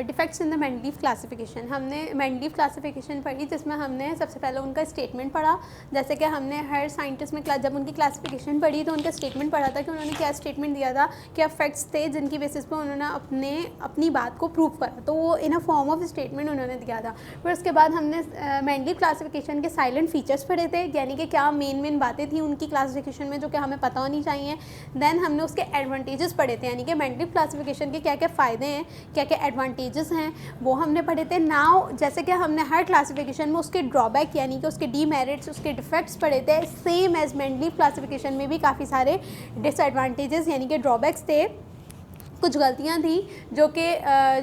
Defects in the Mendeleev classification. हमने Mendeleev classification पढ़ी जिसमें हमने सबसे पहले उनका स्टेटमेंट पढ़ा। जैसे कि हमने हर साइंटिस्ट में जब उनकी क्लासिफिकेशन पढ़ी तो उनका स्टेटमेंट पढ़ा था कि उन्होंने क्या स्टेटमेंट दिया था, क्या फैक्ट्स थे जिनकी बेसिस पे उन्होंने अपनी बात को प्रूव करा, तो वो इन अ फॉर्म ऑफ स्टेटमेंट उन्होंने दिया था। फिर उसके बाद हमने मेंडलीव क्लासिफिकेशन के साइलेंट फीचर्स पढ़े थे, यानी कि क्या मेन बातें थी उनकी क्लासिफिकेशन में जो कि हमें पता होनी चाहिए। देन हमने उसके एडवांटेजेस पढ़े थे, यानी कि मेंडलीव क्लासिफिकेशन के क्या क्या फ़ायदे हैं, क्या क्या एडवांटेजेस हैं, वो हमने पढ़े थे। नाउ जैसे कि हमने हर क्लासिफिकेशन में उसके ड्रॉबैक यानी कि उसके डीमेरिट्स, उसके डिफेक्ट्स पढ़े थे, सेम एज मेंडलीव क्लासिफिकेशन में भी काफ़ी सारे डिसएडवांटेजेस यानी कि ड्रॉबैक्स थे, कुछ गलतियां थी जो कि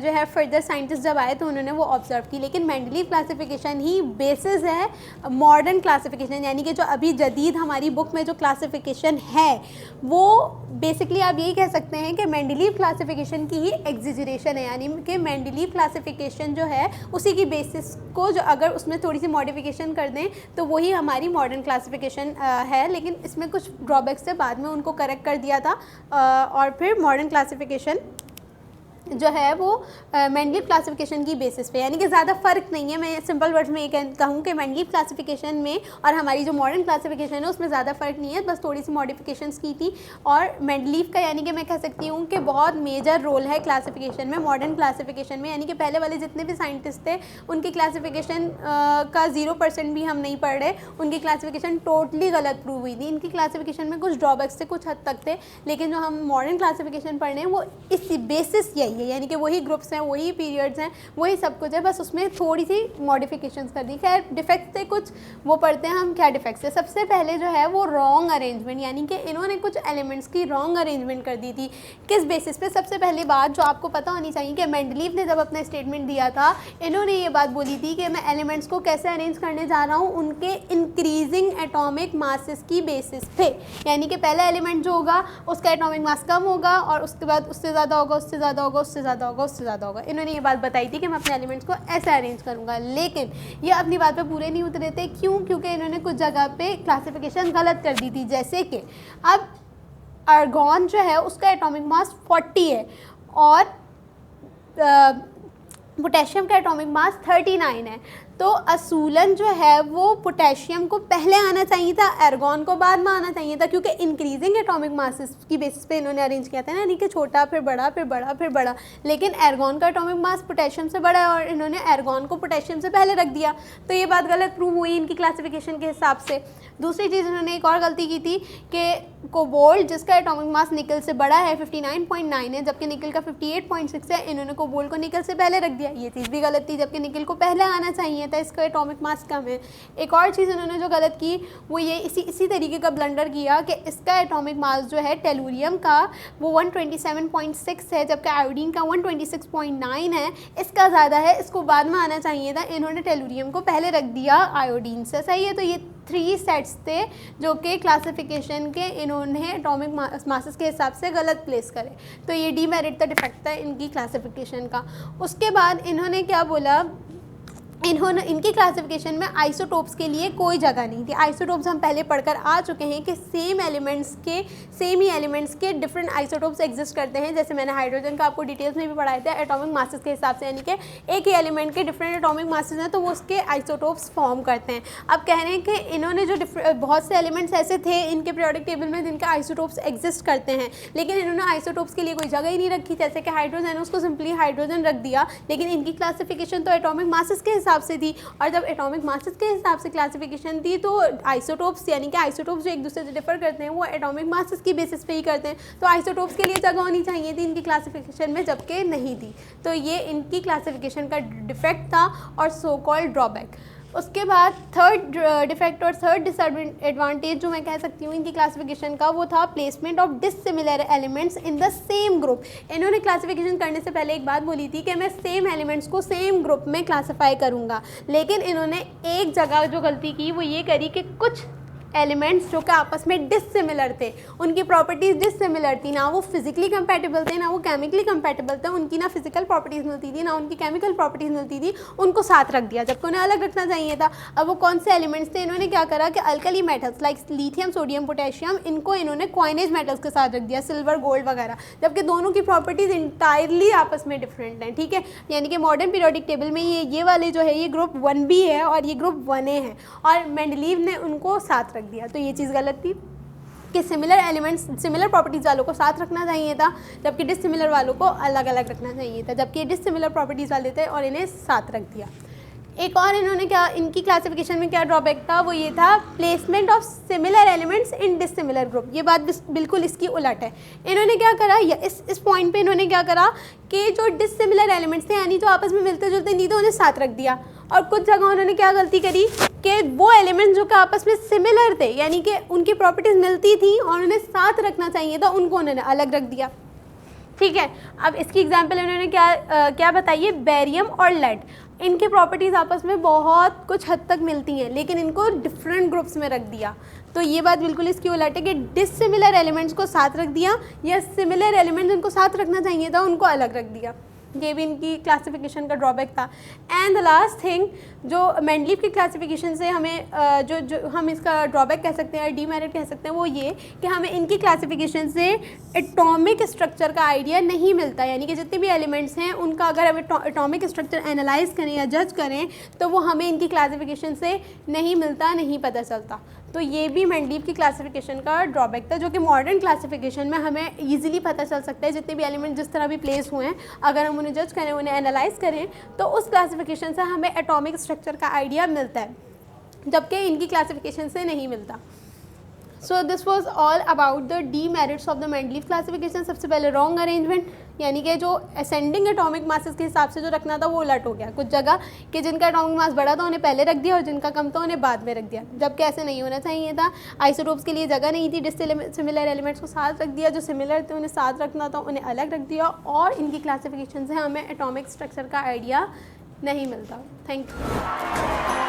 जो है फर्दर साइंटिस्ट जब आए तो उन्होंने वो ऑब्जर्व की। लेकिन मेंडलीव क्लासिफिकेशन ही बेसिस है मॉडर्न क्लासिफिकेशन, यानी कि जो अभी जदीद हमारी बुक में जो क्लासिफिकेशन है वो बेसिकली आप यही कह सकते हैं कि मेंडलीव क्लासिफिकेशन की ही एग्जिजरेशन है, यानी कि मेंडलीव क्लासिफिकेशन जो है उसी की बेसिस को जो अगर उसमें थोड़ी सी मॉडिफिकेशन कर दें तो वही हमारी मॉडर्न क्लासिफिकेशन है। लेकिन इसमें कुछ ड्रॉबैक्स से बाद में उनको करेक्ट कर दिया था और फिर मॉडर्न क्लासिफिकेशन जो है वो मेंडलीव क्लासिफिकेशन की बेसिस पे, यानी कि ज़्यादा फ़र्क नहीं है। मैं सिंपल वर्ड्स में ये कहूँ कि मेंडलीव क्लासिफिकेशन में और हमारी जो मॉडर्न क्लासिफिकेशन है उसमें ज़्यादा फ़र्क नहीं है, बस थोड़ी सी मॉडिफिकेशंस की थी। और मेंडलीव का यानी कि मैं कह सकती हूँ कि बहुत मेजर रोल है क्लासिफिकेशन में, मॉडर्न क्लासिफिकेशन में, यानी कि पहले वाले जितने भी साइंटिस्ट थे उनकी क्लासिफिकेशन का 0% भी हम नहीं पढ़ रहे, उनकी क्लासिफिकेशन टोटली गलत प्रूव हुई थी। इनकी क्लासिफिकेशन में कुछ ड्रॉबैक्स थे, कुछ हद तक थे, लेकिन जो हम मॉडर्न क्लासिफिकेशन पढ़ रहे हैं वो इसी बेसिस यही है, यानी कि वही ग्रुप्स हैं, वही पीरियड्स हैं, वही सब कुछ है, बस उसमें थोड़ी सी मॉडिफिकेशंस कर दी। खैर डिफेक्ट्स थे कुछ, वो पढ़ते हैं हम। क्या डिफेक्ट्स है? सबसे पहले जो है वो रॉन्ग अरेंजमेंट, यानी कि इन्होंने कुछ एलिमेंट्स की रॉन्ग अरेंजमेंट कर दी थी। किस बेसिस पे? सबसे पहली बात जो आपको पता होनी चाहिए कि मेंडलीव ने जब अपना स्टेटमेंट दिया था इन्होंने ये बात बोली थी कि मैं एलिमेंट्स को कैसे अरेंज करने जा रहा हूँ, उनके इंक्रीजिंग एटॉमिक मासेस की बेसिस पे, यानी कि पहला एलिमेंट जो होगा उसका एटॉमिक मास कम होगा और उसके बाद उससे ज़्यादा होगा, उससे ज़्यादा होगा, उससे ज़्यादा होगा, उससे ज़्यादा होगा। इन्होंने ये बात बताई थी कि मैं अपने एलिमेंट्स को ऐसे अरेंज करूँगा, लेकिन ये अपनी बात पे पूरे नहीं उतरे थे। क्यों? क्योंकि इन्होंने कुछ जगह पे क्लासिफिकेशन गलत कर दी थी। जैसे कि अब आर्गॉन जो है उसका एटॉमिक मास 40 है और पोटेशियम का एटॉमिक मास 39 है, तो असूलन जो है वो पोटेशियम को पहले आना चाहिए था, आर्गॉन को बाद में आना चाहिए था, क्योंकि इंक्रीजिंग एटॉमिक मासेस की बेसिस पे इन्होंने अरेंज किया था ना, यानी कि छोटा फिर बड़ा फिर बड़ा फिर बड़ा। लेकिन आर्गॉन का एटॉमिक मास पोटेशियम से बड़ा है और इन्होंने आर्गॉन को पोटेशियम से पहले रख दिया, तो ये बात गलत प्रूव हुई इनकी क्लासिफिकेशन के हिसाब से। दूसरी चीज़ इन्होंने एक और गलती की थी कि कोबाल्ट जिसका एटॉमिक मास निकल से बड़ा है 59.9 है, जबकि निकल का 58.6 है, इन्होंने कोबाल्ट को निकल से पहले रख दिया। ये चीज़ भी गलत थी, जबकि निकल को पहले आना चाहिए था, इसका एटॉमिक मास कम है। एक और चीज़ इन्होंने जो गलत की वो ये इसी तरीके का ब्लंडर किया कि इसका एटॉमिक मास जो है टेलुरियम का वो 127.6 है, जबकि आयोडीन का 126.9 है, इसका ज़्यादा है, इसको बाद में आना चाहिए था। इन्होंने टेलुरियम को पहले रख दिया आयोडीन से, सही है। तो ये 3 सेट्स थे जो कि क्लासिफिकेशन के इन्होंने एटॉमिक मासेस के हिसाब से गलत प्लेस करे, तो ये डीमेरिट था, डिफेक्ट था इनकी क्लासिफिकेशन का। उसके बाद इन्होंने क्या बोला, इनकी क्लासिफिकेशन में आइसोटोप्स के लिए कोई जगह नहीं थी। आइसोटोप्स हम पहले पढ़कर आ चुके हैं कि सेम ही एलिमेंट्स के डिफरेंट आइसोटोप्स एग्जिस्ट करते हैं। जैसे मैंने हाइड्रोजन का आपको डिटेल्स में भी पढ़ाया था, एटॉमिक मासेस के हिसाब से, यानी कि एक ही एलिमेंट के डिफरेंट एटॉमिक मासेस हैं तो वो उसके आइसोटोप्स फॉर्म करते हैं। अब कह रहे हैं कि इन्होंने जो बहुत से एलिमेंट्स ऐसे थे इनके पीरियोडिक टेबल में जिनके आइसोटोप्स एग्जिस्ट करते हैं, लेकिन इन्होंने आइसोटोप्स के लिए कोई जगह ही नहीं रखी। जैसे कि हाइड्रोजन है उसको सिंपली हाइड्रोजन रख दिया, लेकिन इनकी क्लासिफिकेशन तो एटॉमिक मासेस के हिसाब से थी, और जब एटॉमिक मासेस के हिसाब से क्लासिफिकेशन थी तो आइसोटोप्स, यानी कि आइसोटोप्स जो एक दूसरे से डिफर करते हैं वो एटॉमिक मासेस की बेसिस पे ही करते हैं, तो आइसोटोप्स के लिए जगह होनी चाहिए थी इनकी क्लासिफिकेशन में, जबकि नहीं थी। तो ये इनकी क्लासिफिकेशन का डिफेक्ट था और सो कॉल्ड ड्रॉबैक। उसके बाद थर्ड डिफेक्ट और थर्ड डिसएडवांटेज जो मैं कह सकती हूँ इनकी क्लासिफिकेशन का, वो था placement of dissimilar elements in the same group. इन्होंने क्लासिफिकेशन करने से पहले एक बात बोली थी कि मैं सेम एलिमेंट्स को सेम ग्रुप में क्लासीफाई करूँगा, लेकिन इन्होंने एक जगह जो गलती की वो ये करी कि कुछ एलिमेंट्स जो कि आपस में डिसिमिलर थे, उनकी प्रॉपर्टीज़ डिसिमिलर थी, ना वो फिजिकली कंपैटिबल थे ना वो केमिकली कंपैटिबल थे, उनकी ना फिजिकल प्रॉपर्टीज़ मिलती थी ना उनकी केमिकल प्रॉपर्टीज़ मिलती थी, उनको साथ रख दिया जबकि उन्हें अलग रखना चाहिए था। अब वो कौन से एलिमेंट्स थे? इन्होंने क्या करा कि alkali metals like lithium, sodium, potassium, इनको इन्होंने कॉइनेज मेटल्स के साथ रख दिया, सिल्वर, गोल्ड वगैरह, जबकि दोनों की प्रॉपर्टीज़ इंटायरली आपस में डिफरेंट हैं। ठीक है, यानी कि मॉडर्न पीरियोडिक टेबल में ये वाले जो है ये ग्रुप 1b है और ये ग्रुप 1a है, और मेंडलीव ने उनको साथ रख दिया। तो ये चीज़ गलत थी कि सिमिलर एलिमेंट्स, सिमिलर प्रॉपर्टीज़ वालों को साथ रखना चाहिए था, जबकि डिसिमिलर वालों को अलग अलग रखना चाहिए था, जबकि डिसिमिलर प्रॉपर्टीज़ वाले थे और इन्हें साथ रख दिया। एक और इन्होंने क्या, इनकी क्लासिफिकेशन में क्या ड्रॉबैक था, वो ये था placement of similar elements in dissimilar group. ये बात बिल्कुल इसकी उलट है। इन्होंने क्या करा, या इस पॉइंट पे इन्होंने क्या करा कि जो डिसिमिलर एलिमेंट्स थे यानी जो आपस में मिलते जुलते नहीं थे उन्हें साथ रख दिया, और कुछ जगह उन्होंने क्या गलती करी कि वो एलिमेंट्स जो कि आपस में सिमिलर थे यानी कि उनकी प्रॉपर्टीज़ मिलती थी और उन्हें साथ रखना चाहिए था, उनको उन्होंने अलग रख दिया। ठीक है, अब इसकी एग्जांपल इन्होंने क्या बताई है, बेरियम और लेड, इनकी प्रॉपर्टीज़ आपस में बहुत कुछ हद तक मिलती हैं लेकिन इनको डिफरेंट ग्रुप्स में रख दिया। तो ये बात बिल्कुल इसकी उलट है कि डिसिमिलर एलिमेंट्स को साथ रख दिया या सिमिलर एलिमेंट्स उनको साथ रखना चाहिए था उनको अलग रख दिया। ये भी इनकी क्लासिफिकेशन का ड्रॉबैक था। एंड द लास्ट थिंग जो मेंडलीव की क्लासिफिकेशन से हमें जो हम इसका ड्रॉबैक कह सकते हैं, डीमेरिट कह सकते हैं, वो ये कि हमें इनकी क्लासिफिकेशन से एटॉमिक स्ट्रक्चर का आइडिया नहीं मिलता, यानी कि जितने भी एलिमेंट्स हैं उनका अगर हम एटॉमिक स्ट्रक्चर एनालाइज करें या जज करें तो वो हमें इनकी क्लासिफिकेशन से नहीं मिलता, नहीं पता चलता। तो ये भी मेंडलीव की क्लासिफिकेशन का ड्रॉबैक था, जो कि मॉडर्न क्लासिफिकेशन में हमें ईजिली पता चल सकता है। जितने भी एलिमेंट जिस तरह भी प्लेस हुए हैं अगर हम उन्हें जज करें, उन्हें एनालाइज करें तो उस क्लासिफिकेशन से हमें एटॉमिक स्ट्रक्चर का आइडिया मिलता है, जबकि इनकी क्लासिफिकेशन से नहीं मिलता। So this was all about the demerits of the Mendeleev classification. सबसे पहले रॉन्ग अरेंजमेंट, यानी कि जो असेंडिंग एटॉमिक मासेस के हिसाब से जो रखना था वो उलट हो गया। कुछ जगह कि जिनका एटॉमिक मास बड़ा था उन्हें पहले रख दिया और जिनका कम था उन्हें बाद में रख दिया, जबकि ऐसे नहीं होना चाहिए था। आइसोटोप्स के लिए जगह नहीं थी, डिसिमिलर एलिमेंट्स को साथ रख दिया, जो सिमिलर थे उन्हें साथ रखना था उन्हें अलग रख दिया, और इनकी क्लासिफिकेशन से हमें एटॉमिक स्ट्रक्चर का आइडिया नहीं मिलता। Thank you.